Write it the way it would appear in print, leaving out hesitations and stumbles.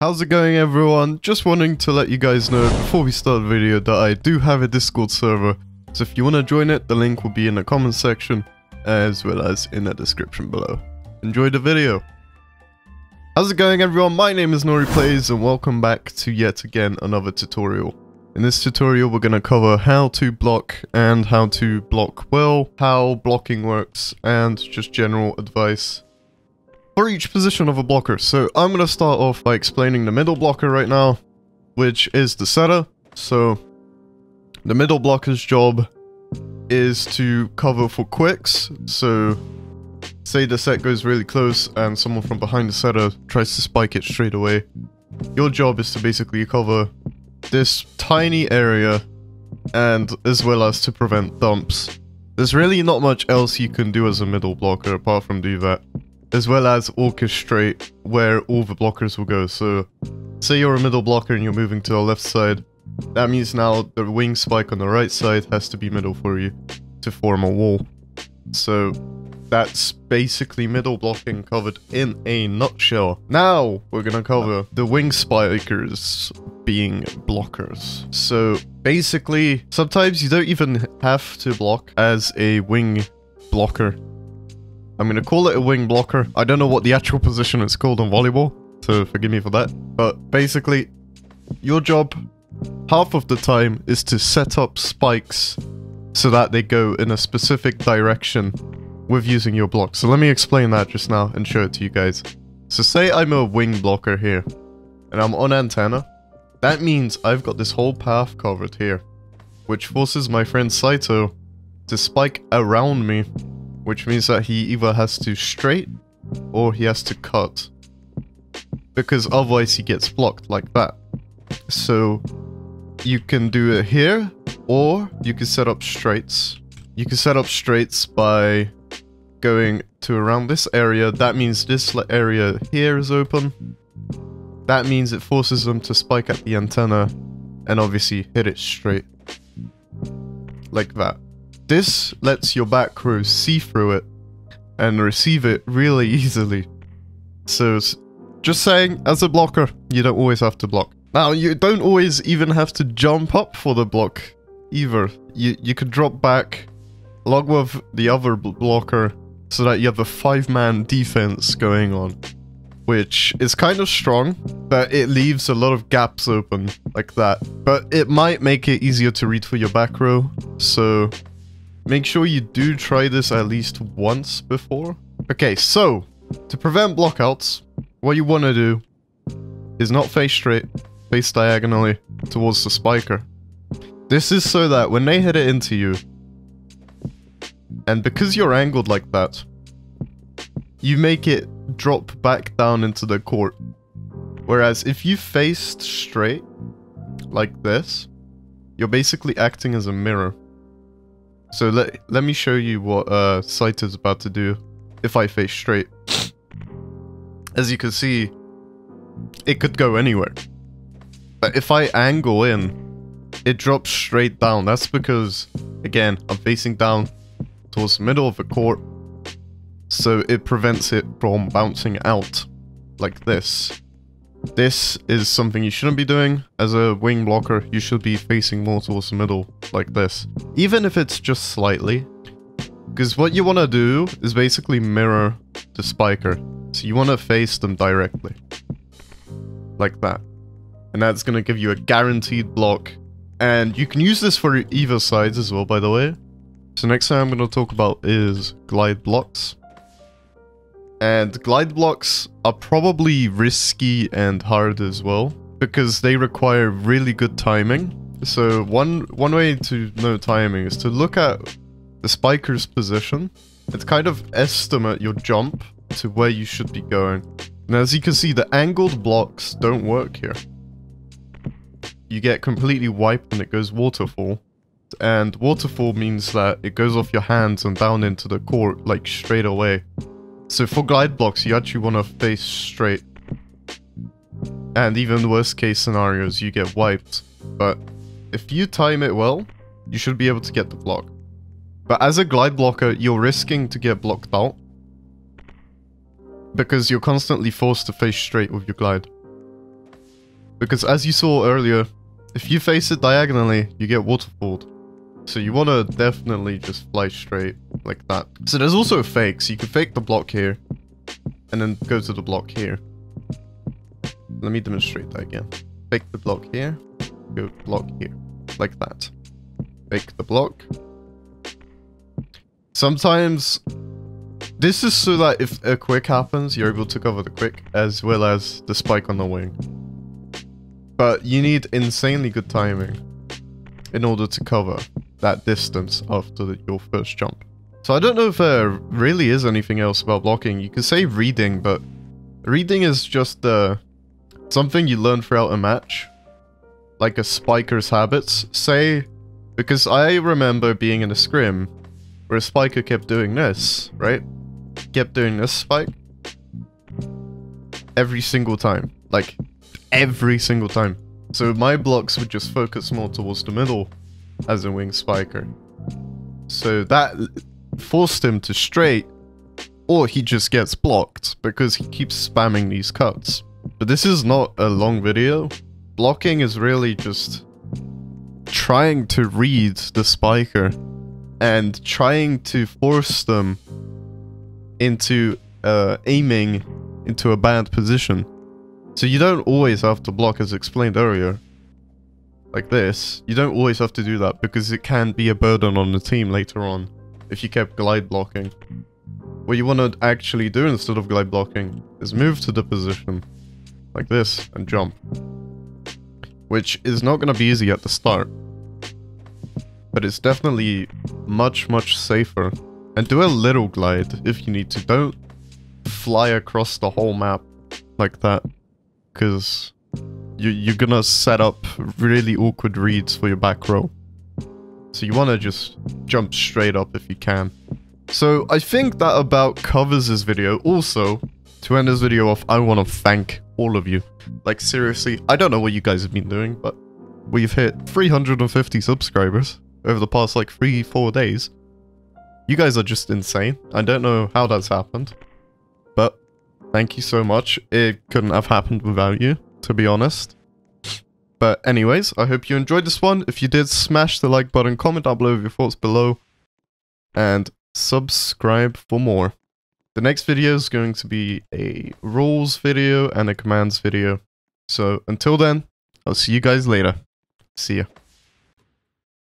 How's it going, everyone? Just wanting to let you guys know before we start the video that I do have a Discord server, so if you want to join it, the link will be in the comment section as well as in the description below. Enjoy the video. How's it going, everyone? My name is Nori Plays and welcome back to yet again another tutorial. In this tutorial we're going to cover how to block and how to block well, how blocking works, and just general advice for each position of a blocker. So I'm going to start off by explaining the middle blocker right now, which is the setter. So the middle blocker's job is to cover for quicks. So say the set goes really close and someone from behind the setter tries to spike it straight away. Your job is to basically cover this tiny area and as well as to prevent dumps. There's really not much else you can do as a middle blocker apart from do that. As well as orchestrate where all the blockers will go. So say you're a middle blocker and you're moving to the left side. That means now the wing spike on the right side has to be middle for you to form a wall. So that's basically middle blocking covered in a nutshell. Now we're gonna cover the wing spikers being blockers. So basically, sometimes you don't even have to block as a wing blocker. I'm gonna call it a wing blocker. I don't know what the actual position is called on volleyball, so forgive me for that. But basically, your job half of the time is to set up spikes so that they go in a specific direction with using your block. So let me explain that just now and show it to you guys. So say I'm a wing blocker here and I'm on antenna. That means I've got this whole path covered here, which forces my friend Saito to spike around me, which means that he either has to straight or he has to cut, because otherwise he gets blocked like that. So you can do it here, or you can set up straights. You can set up straights by going to around this area. That means this area here is open. That means it forces them to spike at the antenna and obviously hit it straight. Like that. This lets your back row see through it and receive it really easily. So just saying, as a blocker, you don't always have to block. Now, you don't always even have to jump up for the block either. You could drop back along with the other blocker so that you have a 5-man defense going on, which is kind of strong, but it leaves a lot of gaps open like that. But it might make it easier to read for your back row, so make sure you do try this at least once before. Okay, so to prevent blockouts, what you want to do is not face straight, face diagonally towards the spiker. This is so that when they hit it into you, and because you're angled like that, you make it drop back down into the court. Whereas if you faced straight, like this, you're basically acting as a mirror. So let me show you what Saito is about to do if I face straight. As you can see, it could go anywhere. But if I angle in, it drops straight down. That's because, again, I'm facing down towards the middle of the court. So it prevents it from bouncing out like this. This is something you shouldn't be doing. As a wing blocker, you should be facing more towards the middle, like this. Even if it's just slightly. Because what you want to do is basically mirror the spiker. So you want to face them directly. Like that. And that's going to give you a guaranteed block. And you can use this for either sides as well, by the way. So next thing I'm going to talk about is glide blocks. And glide blocks are probably risky and hard as well, because they require really good timing. So one way to know timing is to look at the spiker's position and kind of estimate your jump to where you should be going. And as you can see, the angled blocks don't work here. You get completely wiped and it goes waterfall. And waterfall means that it goes off your hands and down into the court like straight away. So for glide blocks, you actually want to face straight. And even worst case scenarios, you get wiped. But if you time it well, you should be able to get the block. But as a glide blocker, you're risking to get blocked out, because you're constantly forced to face straight with your glide. Because as you saw earlier, if you face it diagonally, you get waterfalled. So you want to definitely just fly straight like that. So there's also a fake, so you can fake the block here and then go to the block here. Let me demonstrate that again. Fake the block here, go block here, like that. Fake the block. Sometimes this is so that if a quick happens, you're able to cover the quick as well as the spike on the wing. But you need insanely good timing in order to cover that distance after your first jump. So I don't know if there really is anything else about blocking. You could say reading, but reading is just something you learn throughout a match. Like a spiker's habits. Say, because I remember being in a scrim where a spiker kept doing this, right? Kept doing this spike every single time. Like, every single time. So my blocks would just focus more towards the middle as a wing spiker. So that forced him to straight, or he just gets blocked because he keeps spamming these cuts. But this is not a long video. Blocking is really just trying to read the spiker and trying to force them into aiming into a bad position. So you don't always have to block, as explained earlier. Like this. You don't always have to do that because it can be a burden on the team later on if you kept glide blocking. What you want to actually do instead of glide blocking is move to the position like this and jump. Which is not going to be easy at the start. But it's definitely much, much safer. And do a little glide if you need to. Don't fly across the whole map like that. Because you're gonna set up really awkward reads for your back row. So you want to just jump straight up if you can. So I think that about covers this video. Also, to end this video off, I want to thank all of you. Like seriously, I don't know what you guys have been doing, but we've hit 350 subscribers over the past like 3-4 days. You guys are just insane. I don't know how that's happened, but thank you so much. It couldn't have happened without you, to be honest. But anyways, I hope you enjoyed this one. If you did, smash the like button, comment down below with your thoughts below, and subscribe for more. The next video is going to be a rules video and a commands video. So until then, I'll see you guys later. See ya.